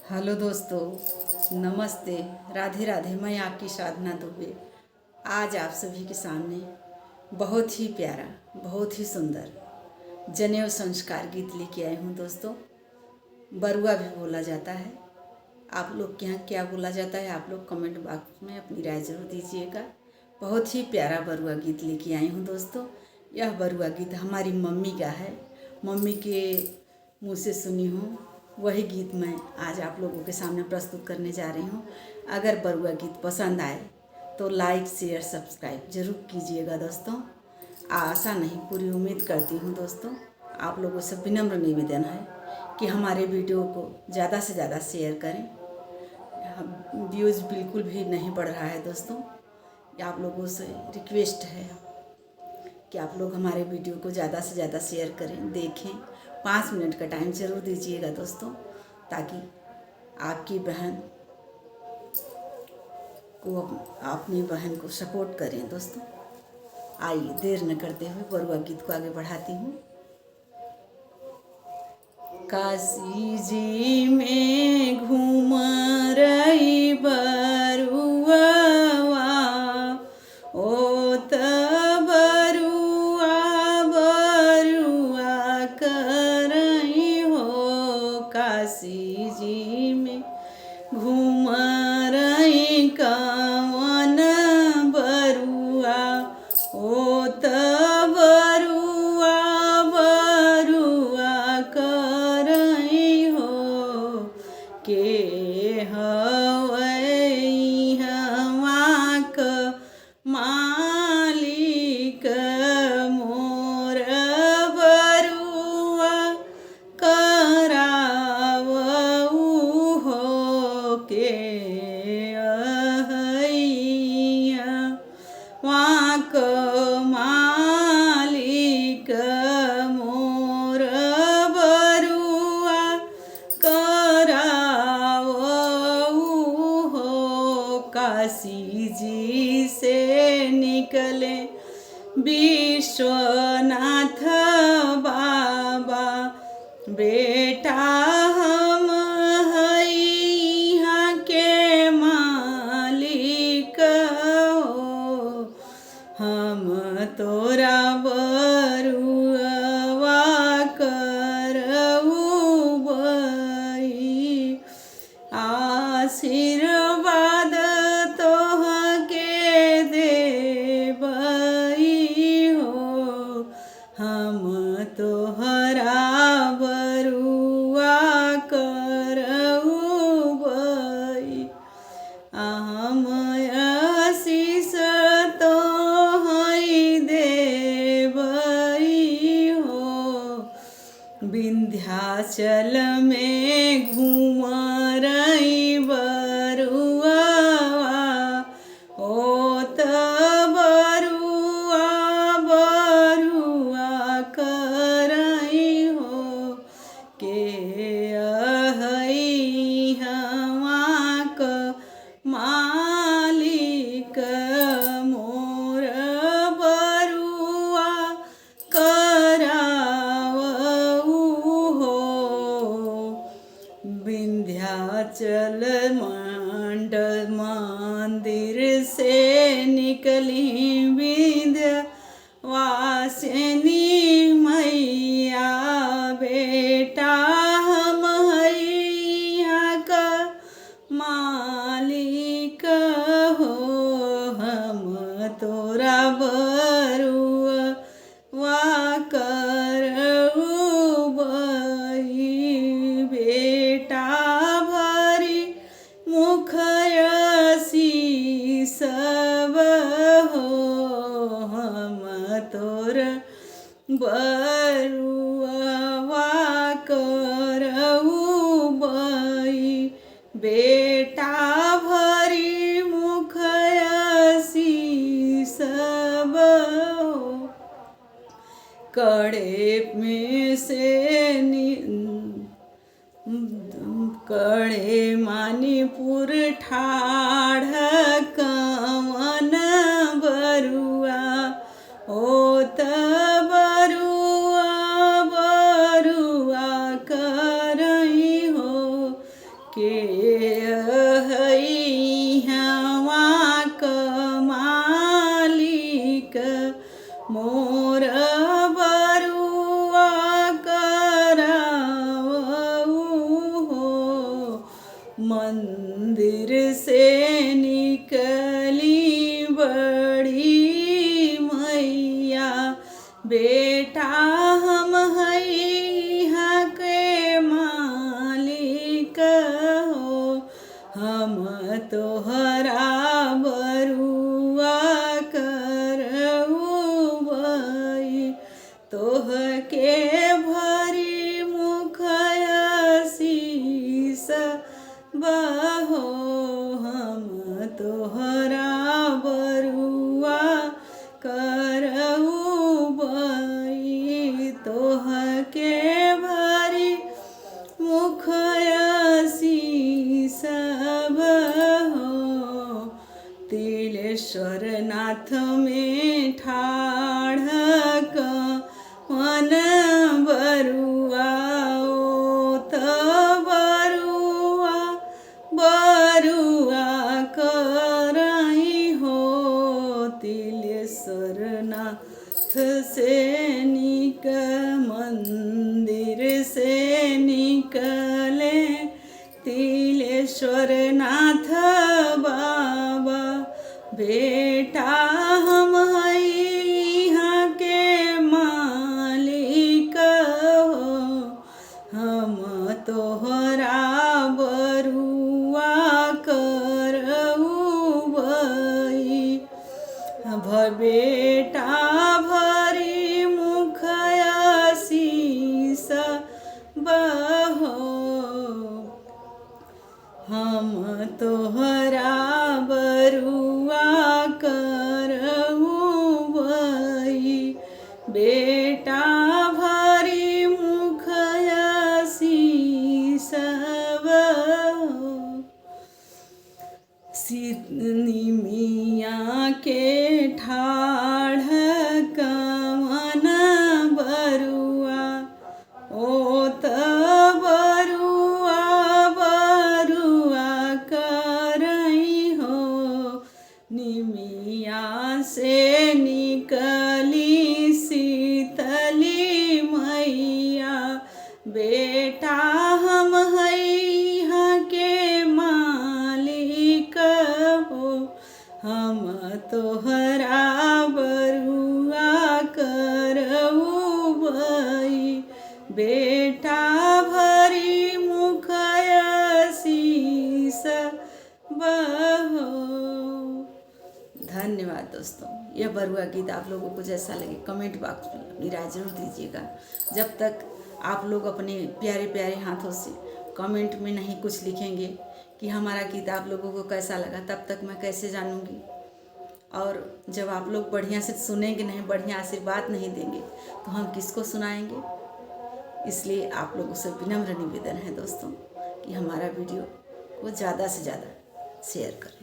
Hello दोस्तों, नमस्ते, राधे राधे। मैं आपकी साधना दुबे आज आप सभी के सामने बहुत ही प्यारा, बहुत ही सुंदर जनेऊ संस्कार गीत लेके आई हूँ। दोस्तों, बरुआ भी बोला जाता है। आप लोग के यहाँ क्या बोला जाता है, आप लोग कमेंट बॉक्स में अपनी राय जरूर दीजिएगा। बहुत ही प्यारा बरुआ गीत लेके आई हूँ। दोस्तों, यह बरुआ गीत हमारी मम्मी का है। मम्मी के मुँह से सुनी हूँ, वही गीत मैं आज आप लोगों के सामने प्रस्तुत करने जा रही हूँ। अगर बरुआ गीत पसंद आए तो लाइक शेयर सब्सक्राइब जरूर कीजिएगा। दोस्तों, आशा नहीं पूरी उम्मीद करती हूँ। दोस्तों, आप लोगों से विनम्र निवेदन है कि हमारे वीडियो को ज़्यादा से ज़्यादा शेयर करें। व्यूज़ बिल्कुल भी नहीं बढ़ रहा है। दोस्तों, आप लोगों से रिक्वेस्ट है कि आप लोग हमारे वीडियो को ज़्यादा से ज़्यादा शेयर करें, देखें। 5 मिनट का टाइम ज़रूर दीजिएगा दोस्तों, ताकि आपकी बहन को, अपनी बहन को सपोर्ट करें। दोस्तों, आइए देर न करते हुए बरुआ गीत को आगे बढ़ाती हूँ। काशी जी में घूम रही बरुआ, ओ त बरुआ बरुआ करई हो। काशी जी में घूम रही कवन बरुआ, ओ त बरुआ बरुआ करई हो। के हवै हवा क मालिक मोर बरुआ करावऊ हो। के अहैया वाक मालिक मोर बरुआ करावऊ हो। काशी जी से निकले विश्वनाथ बाबा, बेटा हम यहाँ के मालिक हो। हम तोरा बरुआ करऊ बई, आशीर्वाद तोहके देबई हो। हम तोहरा बरुआ करऊ बई, हम आशीष तोहई देबई हो। विंध्याचल में घूम रही बरुआ, ओ त बरुआ बरुआ करई हो। के अहई हवा क मालिक मोर बरुआ करावऊ हो। विंध्याचल मंदिर से निकली विंध्यवासिनी मैया, बेटा हम यहाँ का मालिक हो। हम तोरा बरुआ करऊ बई, बेटा भरी मुखयसी सब हो। हम तोर बरुआ करऊ बई, बेटा भरी मुखयसी सब हो। कड़े में से कड़े मानीपुर ठाढ़ कवन बरुआ, ओ त बरुआ बरुआ करई हो। के मंदिर से निकली बड़ी मैया, बेटा हम यहाँ के मालिक हो, हम तोहरा बरुआ करऊ बई, तोह के भरी मुखया शीस बहो, हम तोहरा बरुआ करऊ बई, तोह के भरी मुखया शीस बहो। तिलेश्वर नाथ में ठाढ़ मन बरुआ, ओ त बरुआ करई हो, तिलेश्वर नाथ से मंदिर से निकले तिलेश्वर नाथ बाबा, बेटा हम यहाँ के मालिक हो, हम तोहरा बरुआ करऊ बई, बेटा भरी मुखया शीस बहो, हम तोहरा बरुआ करऊ बई, बेटा भरी मुखया शीस बहो। निमिया के ठाढ़ कवन बरुआ, ओ त बरुआ करई हो, निमिया से निकली शीतली मैया, बेटा हम यहाँ के मालिक हो, हम तोहरा बरुआ करऊ बई, बेटा भरी मुखया शीस बहो। धन्यवाद दोस्तों। यह बरुआ गीत आप लोगों को जैसा लगे कमेंट बॉक्स में अपनी राय जरूर दीजिएगा। जब तक आप लोग अपने प्यारे प्यारे हाथों से कमेंट में नहीं कुछ लिखेंगे कि हमारा गीत आप लोगों को कैसा लगा, तब तक मैं कैसे जानूंगी। और जब आप लोग बढ़िया से सुनेंगे नहीं, बढ़िया आशीर्वाद नहीं देंगे, तो हम किसको सुनाएंगे। इसलिए आप लोगों से विनम्र निवेदन है दोस्तों कि हमारा वीडियो को ज़्यादा से ज़्यादा शेयर करें।